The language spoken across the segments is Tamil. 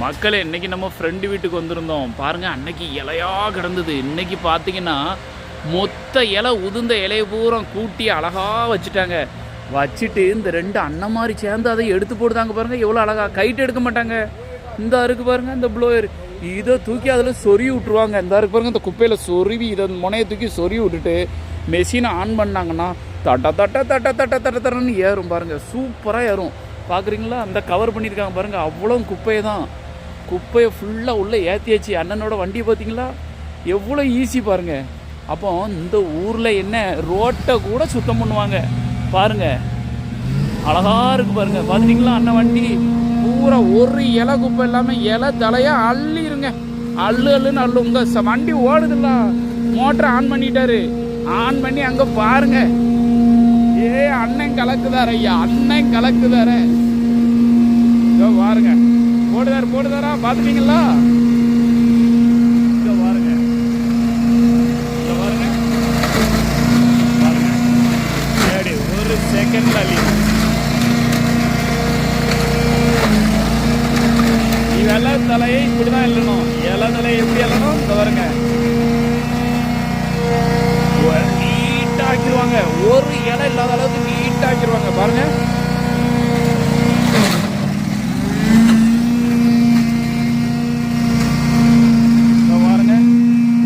மக்களே, இன்றைக்கி நம்ம ஃப்ரெண்டு வீட்டுக்கு வந்திருந்தோம் பாருங்கள். அன்னைக்கு இலையாக கிடந்தது. இன்றைக்கி பார்த்தீங்கன்னா மொத்த இலை உதிர்ந்த இலையை பூரா கூட்டி அழகாக வச்சுட்டாங்க. வச்சுட்டு இந்த ரெண்டு அண்ணன் மாதிரி சேர்ந்து அதை எடுத்து போடுதாங்க பாருங்கள். எவ்வளோ அழகாக கைட்டு எடுக்க மாட்டாங்க. இந்த அருக்கு பாருங்கள், இந்த ப்ளோயர் இதை தூக்கி அதில் சொருவி விட்ருவாங்க. இந்த அருக்கு பாருங்கள், இந்த குப்பையில் சொருவி இதை முனையை தூக்கி சொருவி விட்டுட்டு மெஷினை ஆன் பண்ணாங்கன்னா தட்ட தட்ட தட்ட தட்ட தட்ட தரன்னு ஏறும் பாருங்கள். சூப்பராக ஏறும். பார்க்குறீங்களா? அந்த கவர் பண்ணியிருக்காங்க பாருங்கள். அவ்வளோ குப்பையை தான், குப்பையை ஃபுல்லாக உள்ளே ஏற்றியாச்சு. அண்ணனோட வண்டியை பார்த்தீங்களா எவ்வளோ ஈஸி பாருங்கள். அப்போ இந்த ஊரில் என்ன ரோட்டை கூட சுத்தம் பண்ணுவாங்க பாருங்கள். அழகாக இருக்குது பாருங்கள். பார்த்துட்டிங்களா? அண்ணன் வண்டி பூரா ஒரு இலை குப்பை இல்லாமல் இலை தலையாக அள்ளிருங்க. அள்ளுன்னு அள்ளு. உங்கள் வண்டி ஓடுதுல்ல, மோட்டரை ஆன் பண்ணிட்டாரு. ஆன் பண்ணி அங்கே பாருங்க. அண்ணன் கலக்குதார ஐயா, அண்ணன் கலக்குதார. பாருங்க, போடுதாரா பார்த்துட்டீங்களா? பாருங்க, பாருங்க பாருங்க. சரி, ஒரு செகண்ட் அள்ளி. இலை தலையை இப்படிதான் இல்லணும். இலை தலையை எப்படி எல்லணும்? இந்த பாருங்க, நீட்டாக்கிடுவாங்க. ஒரு இலை இல்லாத அளவுக்கு நீட்டாக்கிடுவாங்க பாருங்க. பாருங்க,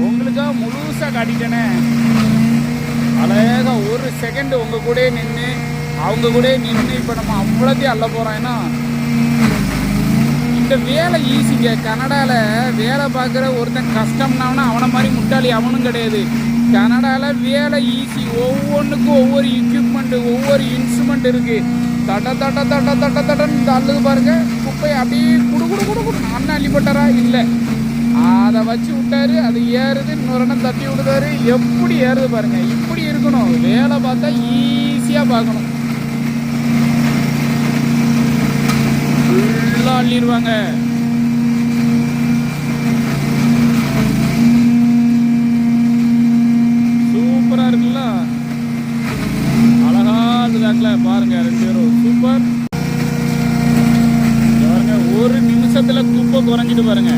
உங்களுக்கா முழுசா காட்டிட்டேனே. அழகா ஒரு செகண்ட் உங்க கூட நின்று அவங்க கூட நின்று இப்ப நம்ம அவ்வளோத்தையும் அள்ள போறோம். ஏன்னா இந்த வேலை ஈஸிங்க. கனடாவில் வேலை பார்க்குற ஒருத்தன் கஷ்டம்னாவனா அவனை மாதிரி முட்டாளி அவனும் கிடையாது. கனடாவில் வேலை ஈஸி. ஒவ்வொன்றுக்கும் ஒவ்வொரு எக்யூப்மெண்ட்டு, ஒவ்வொரு இன்ஸ்ட்ருமெண்ட் இருக்குது. தட்ட தட்ட தட்ட தட்ட தட்டன்னு இந்த அள்ளுது பாருங்க. குப்பையை அப்படியே குடு அண்ணன் அள்ளி போட்டாரா? இல்லை, அதை வச்சு விட்டாரு. அது ஏறுது, இன்னொரு தட்டி விடுதாரு. எப்படி ஏறுது பாருங்க. இப்படி இருக்கணும். வேலை பார்த்தா ஈஸியாக பார்க்கணும். ஃபுல்லாக அள்ளிடுவாங்க. சூப்பராக இருக்குல்ல? அழகா இருக்குதாங்கள பாருங்க. ரெண்டு பேரும் சூப்பர். பாருங்க, ஒரு நிமிஷத்துல குப்பை குறைஞ்சிட்டு பாருங்க.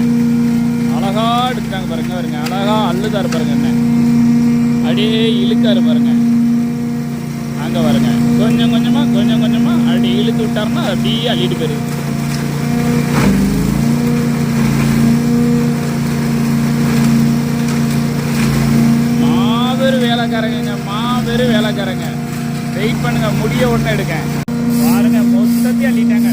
அழகா எடுத்துட்டாங்க பாருங்க. பாருங்க, அழகா அள்ளுதாரு பாருங்க. என்ன அப்படியே இழுக்காரு பாருங்க. அங்க பாருங்க, கொஞ்சம் கொஞ்சமா அப்படி இழுத்து விட்டாருன்னா அப்படியே அள்ளிட்டு போயிருது. மாபெரும் வேலைக்காரங்க. வெயிட் பண்ணுங்க, முடிய ஒன்று எடுக்க பாருங்க. மொத்தத்தையும் அள்ளிட்டாங்க.